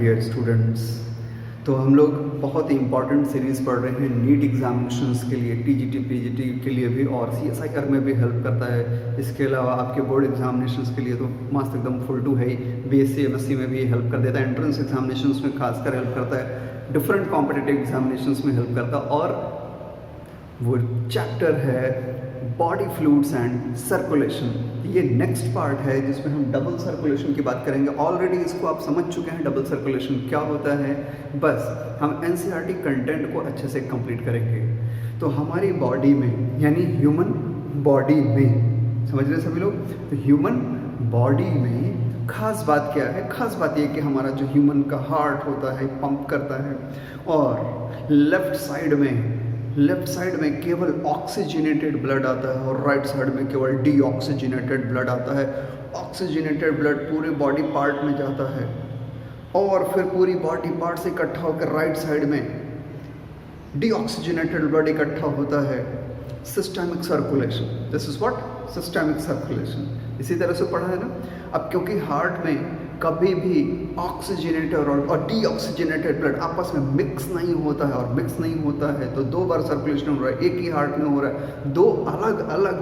Dear students. तो हम लोग बहुत ही इंपॉर्टेंट सीरीज़ पढ़ रहे हैं नीट एग्जामिनेशंस के लिए, टीजीटी पीजीटी के लिए भी, और सीएसआईआर में भी हेल्प करता है। इसके अलावा आपके बोर्ड एग्जामिनेशंस के लिए तो मस्त एकदम फुल टू है ही। बीएससी एमएससी में भी हेल्प कर देता है, एंट्रेंस एग्जामिनेशंस में खासकर हेल्प करता है, डिफरेंट कॉम्पिटिटिव एग्जामिनेशंस में हेल्प करता है। और वो चैप्टर है बॉडी फ्लूइड्स एंड सर्कुलेशन। ये नेक्स्ट पार्ट है जिसमें हम डबल सर्कुलेशन की बात करेंगे। ऑलरेडी इसको आप समझ चुके हैं डबल सर्कुलेशन क्या होता है, बस हम एनसीईआरटी कंटेंट को अच्छे से कंप्लीट करेंगे। तो हमारी बॉडी में, यानी ह्यूमन बॉडी में, समझ रहे सभी लोग, तो ह्यूमन बॉडी में खास बात क्या है? खास बात ये कि हमारा जो ह्यूमन का हार्ट होता है पंप करता है, और लेफ्ट साइड में केवल ऑक्सीजनेटेड ब्लड आता है और राइट साइड में केवल डीऑक्सीजनेटेड ब्लड आता है। ऑक्सीजनेटेड ब्लड पूरे बॉडी पार्ट में जाता है और फिर पूरी बॉडी पार्ट से इकट्ठा होकर राइट साइड में डीऑक्सीजनेटेड ब्लड इकट्ठा होता है। Systemic circulation, this is what systemic circulation. इसी तरह से पढ़ा है ना। अब क्योंकि हार्ट में कभी भी ऑक्सीजनेटेड और डीऑक्सीजनेटेड ब्लड आपस में मिक्स नहीं होता है, और मिक्स नहीं होता है तो दो बार सर्कुलेशन हो रहा है, एक ही हार्ट में हो रहा है, दो अलग अलग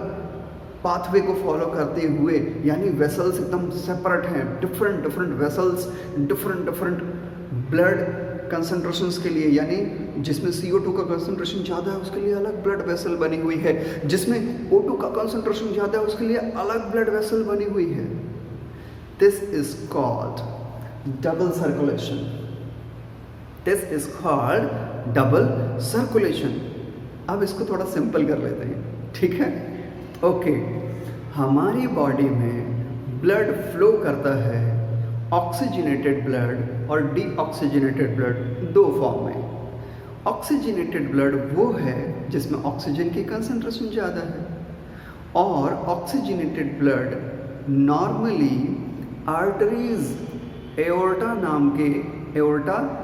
पाथवे को फॉलो करते हुए, यानी वेसल्स एकदम सेपरेट हैं, different vessels, different blood concentrations के लिए, यानी जिसमें CO2 का कंसंट्रेशन ज़्यादा है उसके लिए अलग ब्लड वेसल बनी हुई है, जिसमें O2 का कंसंट्रेशन ज़्यादा है उसके लिए अलग ब्लड वेसल बनी हुई है। This is called double circulation. This is called double circulation. अब इसको थोड़ा सिंपल कर लेते हैं, ठीक है? ओके, हमारी बॉडी में ब्लड फ्लो करता है ऑक्सीजनेटेड ब्लड और डीऑक्सीजनेटेड ब्लड, दो फॉर्म में। ऑक्सीजनेटेड ब्लड वो है जिसमें ऑक्सीजन की कंसंट्रेशन ज़्यादा है, और oxygenated blood normally arteries, aorta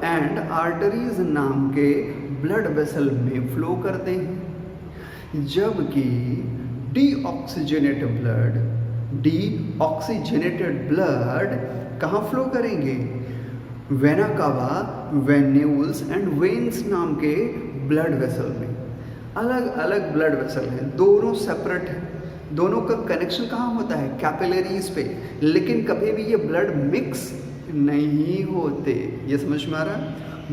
and arteries नाम के ब्लड वेसल में फ्लो करते हैं, जबकि डीऑक्सीजनेटेड ब्लड कहाँ फ्लो करेंगे? Vena cava, venules and veins नाम के ब्लड वेसल में। अलग अलग ब्लड वेसल हैं, दोनों सेपरेट हैं, दोनों का कनेक्शन कहाँ होता है? कैपिलरीज पे। लेकिन कभी भी ये ब्लड मिक्स नहीं होते। ये समझ में आ रहा है?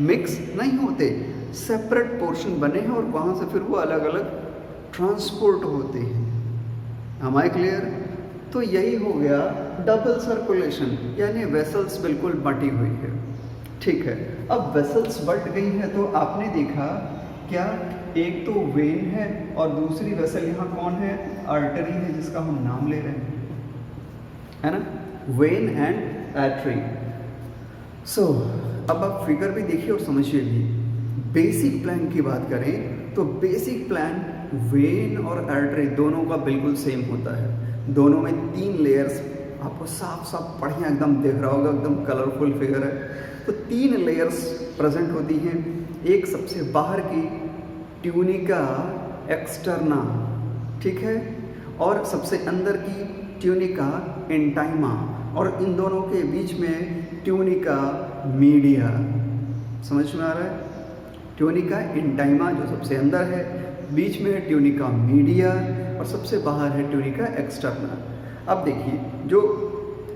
मिक्स नहीं होते, सेपरेट पोर्शन बने हैं और वहाँ से फिर वो अलग अलग ट्रांसपोर्ट होते हैं। am I clear? तो यही हो गया डबल सर्कुलेशन, यानी वेसल्स बिल्कुल बटी हुई है, ठीक है। अब वेसल्स बट गई है तो आपने देखा क्या, एक तो वेन है और दूसरी वेसल यहाँ कौन है? आर्टरी है, जिसका हम नाम ले रहे हैं, है ना, वेन एंड आर्टरी। सो अब आप फिगर भी देखिए और समझिए भी। बेसिक प्लान की बात करें तो बेसिक प्लान वेन और आर्टरी दोनों का बिल्कुल सेम होता है। दोनों में 3 लेयर्स, आपको साफ साफ बढ़िया एकदम दिख रहा होगा, एकदम कलरफुल फिगर है। तो 3 लेयर्स प्रेजेंट होती हैं। एक सबसे बाहर की ट्यूनिका एक्सटर्ना, ठीक है, और सबसे अंदर की ट्यूनिका इंटाइमा, और इन दोनों के बीच में ट्यूनिका मीडिया। समझ में आ रहा है? ट्यूनिका इंटाइमा जो सबसे अंदर है, बीच में है ट्यूनिका मीडिया, और सबसे बाहर है ट्यूनिका एक्सटर्ना। अब देखिए, जो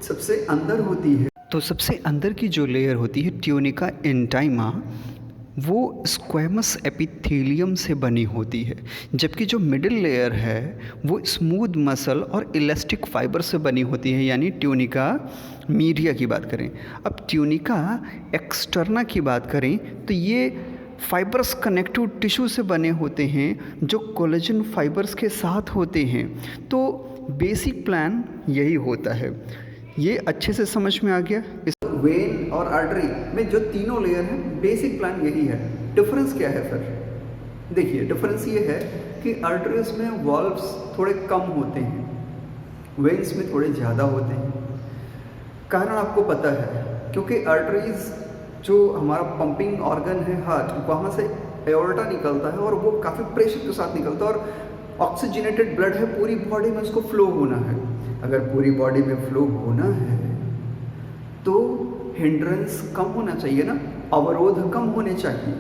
सबसे अंदर होती है, तो सबसे अंदर की जो लेयर होती है ट्यूनिका इंटाइमा, वो स्क्वैमस एपिथेलियम से बनी होती है, जबकि जो मिडिल लेयर है वो स्मूथ मसल और इलास्टिक फाइबर से बनी होती है, यानी ट्यूनिका मीडिया की बात करें। अब ट्यूनिका एक्सटर्ना की बात करें तो ये फाइबर्स कनेक्टिव टिश्यू से बने होते हैं जो कोलेजन फाइबर्स के साथ होते हैं। तो बेसिक प्लान यही होता है। ये अच्छे से समझ में आ गया? इस वेन और आर्टरी में जो तीनों लेयर हैं, बेसिक प्लान यही है। डिफरेंस क्या है फिर? देखिए, डिफरेंस ये है कि आर्टरीज में वॉल्व्स थोड़े कम होते हैं, वेन्स में थोड़े ज़्यादा होते हैं। कारण आपको पता है, क्योंकि आर्टरीज जो हमारा पंपिंग ऑर्गन है हार्ट, वहाँ से एओर्टा निकलता है और वो काफ़ी प्रेशर के साथ निकलता है, और ऑक्सीजनेटेड ब्लड है, पूरी बॉडी में उसको फ्लो होना है। अगर पूरी बॉडी में फ्लो होना है तो हिंड्रेंस कम होना चाहिए ना, अवरोध कम होने चाहिए,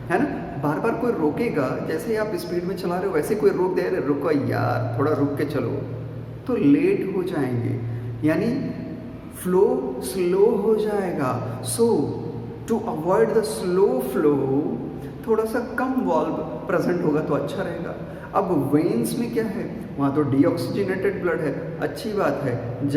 है ना। बार बार कोई रोकेगा, जैसे ही आप स्पीड में चला रहे हो वैसे कोई रोक दे, अरे रुको यार थोड़ा रुक के चलो, तो लेट हो जाएंगे, यानी फ्लो स्लो हो जाएगा। So to avoid the slow flow थोड़ा सा कम वॉल्व प्रेजेंट होगा तो अच्छा रहेगा। अब वेन्स में क्या है, वहाँ तो डीऑक्सीजनेटेड ब्लड है, अच्छी बात है,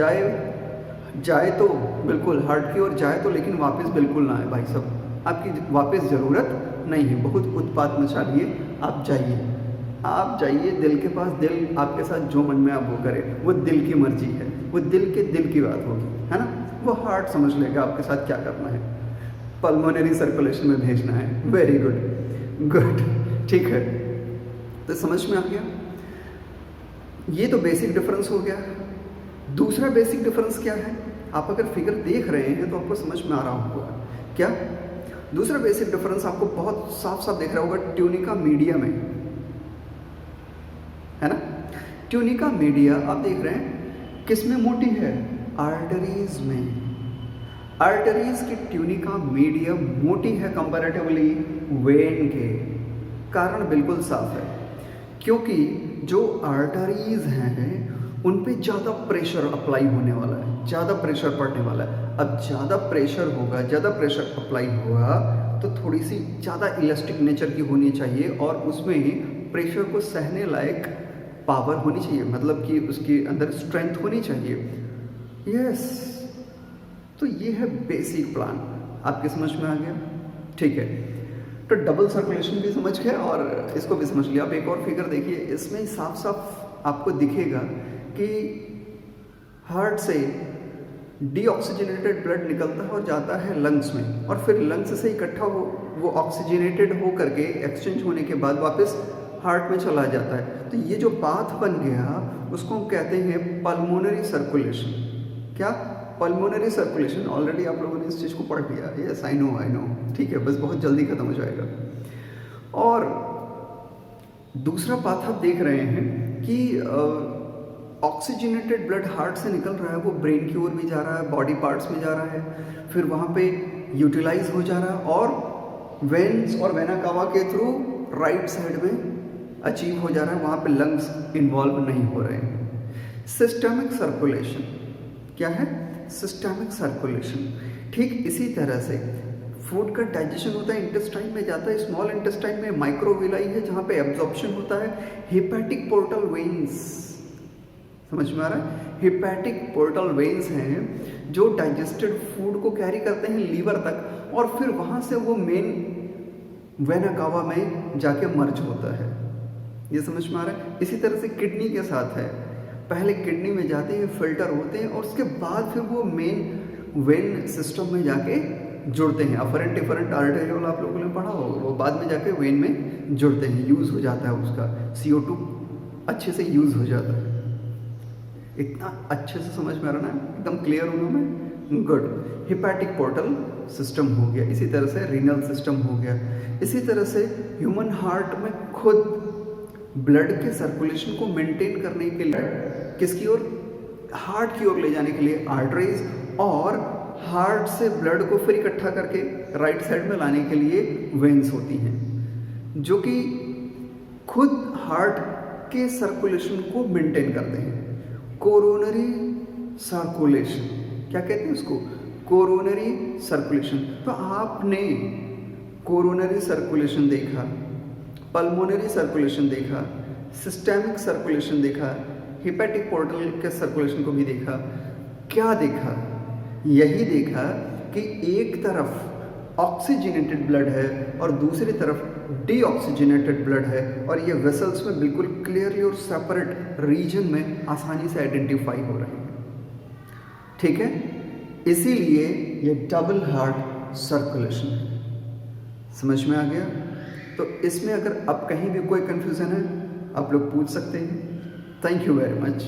जाए तो बिल्कुल हार्ट की ओर जाए तो, लेकिन वापस बिल्कुल ना आए भाई साहब, आपकी वापस ज़रूरत नहीं है, बहुत उत्पात मचा लिए, आप जाइए दिल के पास, दिल आपके साथ जो मन में आप वो करे, वो दिल की मर्जी है, वो दिल की बात होगी, है ना। वो हार्ट समझ लेगा आपके साथ क्या करना है, पल्मोनरी सर्कुलेशन में भेजना है। वेरी गुड, ठीक है, तो समझ में आ गया। ये तो बेसिक डिफरेंस हो गया। दूसरा बेसिक डिफरेंस क्या है, आप अगर फिगर देख रहे हैं तो आपको समझ में आ रहा होगा क्या। दूसरा बेसिक डिफरेंस आपको बहुत साफ साफ दिख रहा होगा ट्यूनिका मीडिया में, है ना। ट्यूनिका मीडिया आप देख रहे हैं किस में मोटी है, आर्टरीज में। आर्टरीज की ट्यूनिका मीडिया मोटी है कंपैरेटिवली वेन के। कारण बिल्कुल साफ है, क्योंकि जो आर्टरीज हैं उन पे ज़्यादा प्रेशर अप्लाई होने वाला है, ज़्यादा प्रेशर पड़ने वाला है। अब ज़्यादा प्रेशर होगा, ज़्यादा प्रेशर अप्लाई होगा तो थोड़ी सी ज़्यादा इलास्टिक नेचर की होनी चाहिए, और उसमें प्रेशर को सहने लायक पावर होनी चाहिए, मतलब कि उसके अंदर स्ट्रेंथ होनी चाहिए। यस, तो ये है बेसिक प्लान, आपके समझ में आ गया, ठीक है। तो डबल सर्कुलेशन भी समझ गए और इसको भी समझ लिया। आप एक और फिगर देखिए, इसमें साफ साफ आपको दिखेगा कि हार्ट से डीऑक्सीजनेटेड ब्लड निकलता है और जाता है लंग्स में, और फिर लंग्स से इकट्ठा वो ऑक्सीजनेटेड हो करके एक्सचेंज होने के बाद वापस हार्ट में चला जाता है। तो ये जो पाथ बन गया उसको हम कहते हैं पल्मोनरी सर्कुलेशन। क्या, पल्मोनरी सर्कुलेशन। ऑलरेडी आप लोगों ने इस चीज़ को पढ़ लिया, यस आई नो, ठीक है, बस बहुत जल्दी खत्म हो जाएगा। और दूसरा पाथ आप देख रहे हैं कि ऑक्सीजनेटेड ब्लड हार्ट से निकल रहा है, वो ब्रेन की ओर भी जा रहा है, बॉडी पार्ट्स में जा रहा है, फिर वहाँ पे यूटिलाइज हो जा रहा है, और वेन्स और वेना कावा के थ्रू राइट साइड में अचीव हो जा रहा है, वहाँ पे लंग्स इन्वॉल्व नहीं हो रहे हैं। सिस्टमिक सर्कुलेशन क्या है, सिस्टमिक सर्कुलेशन। ठीक इसी तरह से फूड का डाइजेशन होता है, इंटेस्टाइन में जाता है, स्मॉल इंटेस्टाइन में माइक्रोविलाई है जहाँ पे एब्जॉर्प्शन होता है, हेपेटिक पोर्टल वेन्स, समझ में आ रहा है। हेपेटिक पोर्टल वेन्स हैं जो डाइजेस्टेड फूड को कैरी करते हैं लीवर तक, और फिर वहाँ से वो मेन वेना कावा में जाके मर्ज होता है। ये समझ में आ रहा है। इसी तरह से किडनी के साथ है, पहले किडनी में जाते हैं, फिल्टर होते हैं, और उसके बाद फिर वो मेन वेन सिस्टम में जाके जुड़ते हैं। अफरेंट डिफरेंट आर्टेरियोल आप लोगों ने पढ़ा होगा, वो बाद में जाके वेन में जुड़ते हैं, यूज़ हो जाता है, उसका CO2 अच्छे से यूज़ हो जाता है। इतना अच्छे से समझ में आ रहा ना, एकदम क्लियर हूँ मैं, गुड। हिपैटिक पोर्टल सिस्टम हो गया, इसी तरह से रीनल सिस्टम हो गया। इसी तरह से ह्यूमन हार्ट में खुद ब्लड के सर्कुलेशन को मेंटेन करने के लिए किसकी ओर, हार्ट की ओर ले जाने के लिए आर्टरीज, और हार्ट से ब्लड को फिर इकट्ठा करके राइट साइड में लाने के लिए वेन्स होती हैं, जो कि खुद हार्ट के सर्कुलेशन को मेंटेन करते हैं। कोरोनरी सर्कुलेशन क्या कहते हैं उसको, कोरोनरी सर्कुलेशन। तो आपने कोरोनरी सर्कुलेशन देखा, पल्मोनरी सर्कुलेशन देखा, सिस्टेमिक सर्कुलेशन देखा, हिपैटिक पोर्टल के सर्कुलेशन को भी देखा। क्या देखा, यही देखा कि एक तरफ ऑक्सीजनेटेड ब्लड है और दूसरी तरफ डीऑक्सीजनेटेड ब्लड है, और ये वेसल्स में बिल्कुल क्लियरली और सेपरेट रीजन में आसानी से आइडेंटिफाई हो रहे हैं, ठीक है। इसीलिए ये डबल हार्ट सर्कुलेशन है। समझ में आ गया। तो इसमें अगर अब कहीं भी कोई कंफ्यूजन है आप लोग पूछ सकते हैं। Thank you very much.